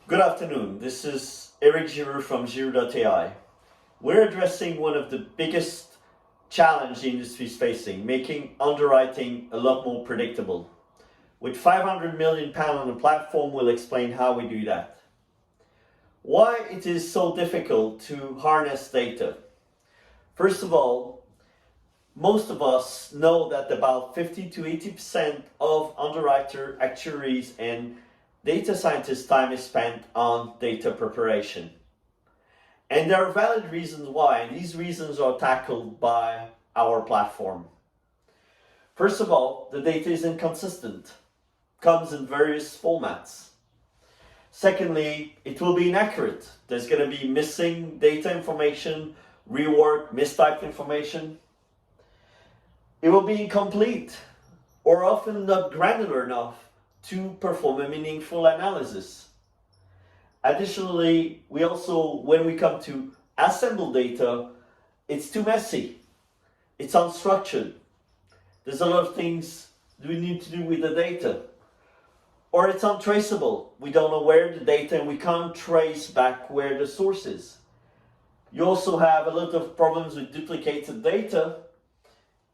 Good afternoon, this is Giroux from Giroux.Ai. We're addressing one of the biggest challenges the industry is facing, making underwriting a lot more predictable. With £500 million on the platform, we'll explain how we do that. Why it is so difficult to harness data. First of all, most of us know that about 50 to 80% of underwriter, actuaries, and data scientists' time is spent on data preparation. And there are valid reasons why, and these reasons are tackled by our platform. First of all, the data is inconsistent, comes in various formats. Secondly, it will be inaccurate. There's going to be missing data information, rework, mistyped information. It will be incomplete or often not granular enough to perform a meaningful analysis. Additionally, when we come to assemble data, it's too messy. It's unstructured. There's a lot of things we need to do with the data. Or it's untraceable. We don't know where the data and we can't trace back where the source is. You also have a lot of problems with duplicated data,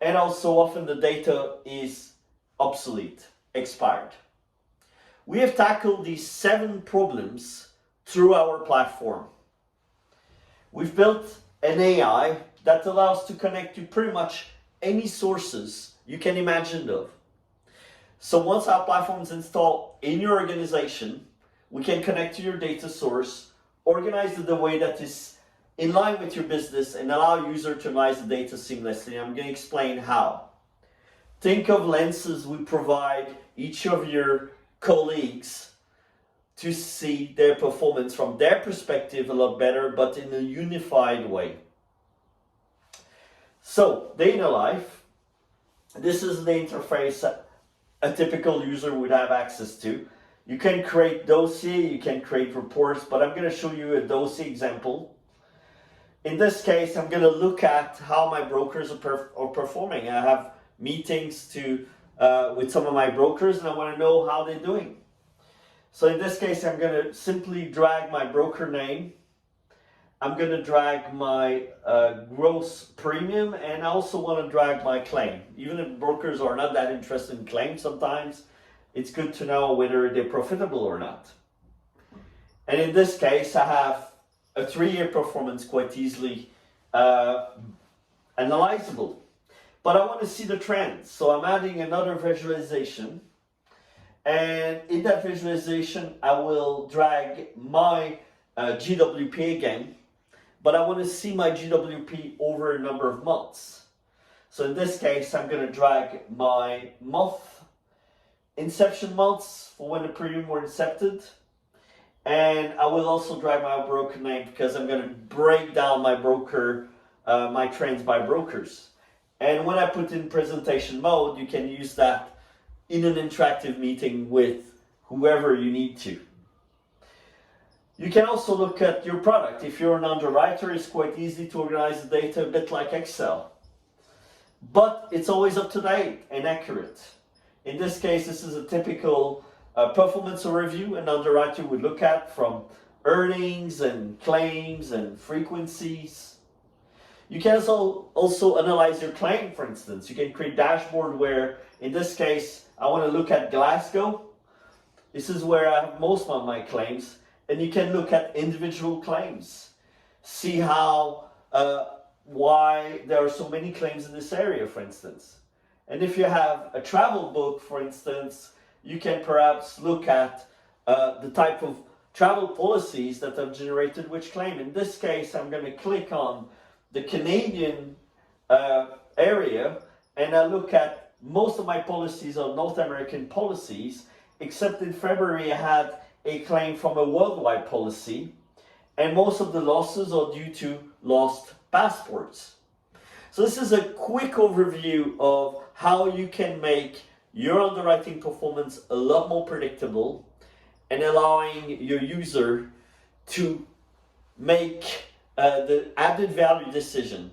and also often the data is obsolete, expired. We have tackled these 7 problems through our platform. We've built an AI that allows to connect to pretty much any sources you can imagine of. So once our platform is installed in your organization, we can connect to your data source, organize it the way that is in line with your business, and allow users to analyze the data seamlessly. I'm going to explain how. Think of lenses we provide each of your colleagues to see their performance from their perspective a lot better, but in a unified way. So, data life, this is the interface a typical user would have access to. You can create dossier, you can create reports, but I'm going to show you a dossier example. In this case, I'm going to look at how my brokers are performing. I have meetings with some of my brokers, and I want to know how they're doing. So in this case, I'm going to simply drag my broker name. I'm going to drag my gross premium, and I also want to drag my claim. Even if brokers are not that interested in claims sometimes, it's good to know whether they're profitable or not. And in this case, I have a 3-year performance quite easily analyzable. But I want to see the trends, so I'm adding another visualization, and in that visualization I will drag my GWP again, but I want to see my GWP over a number of months. So in this case I'm going to drag my inception months for when the premium were incepted, and I will also drag my broker name because I'm going to break down my my trends by brokers. And when I put in presentation mode, you can use that in an interactive meeting with whoever you need to. You can also look at your product. If you're an underwriter, it's quite easy to organize the data a bit like Excel. But it's always up to date and accurate. In this case, this is a typical performance review an underwriter would look at, from earnings and claims and frequencies. You can also analyze your claim, for instance. You can create a dashboard where, in this case, I want to look at Glasgow. This is where I have most of my claims. And you can look at individual claims. See why there are so many claims in this area, for instance. And if you have a travel book, for instance, you can perhaps look at the type of travel policies that have generated which claim. In this case, I'm going to click on the Canadian area, and I look at most of my policies are North American policies, except in February I had a claim from a worldwide policy, and most of the losses are due to lost passports. So this is a quick overview of how you can make your underwriting performance a lot more predictable and allowing your user to make the added value decision.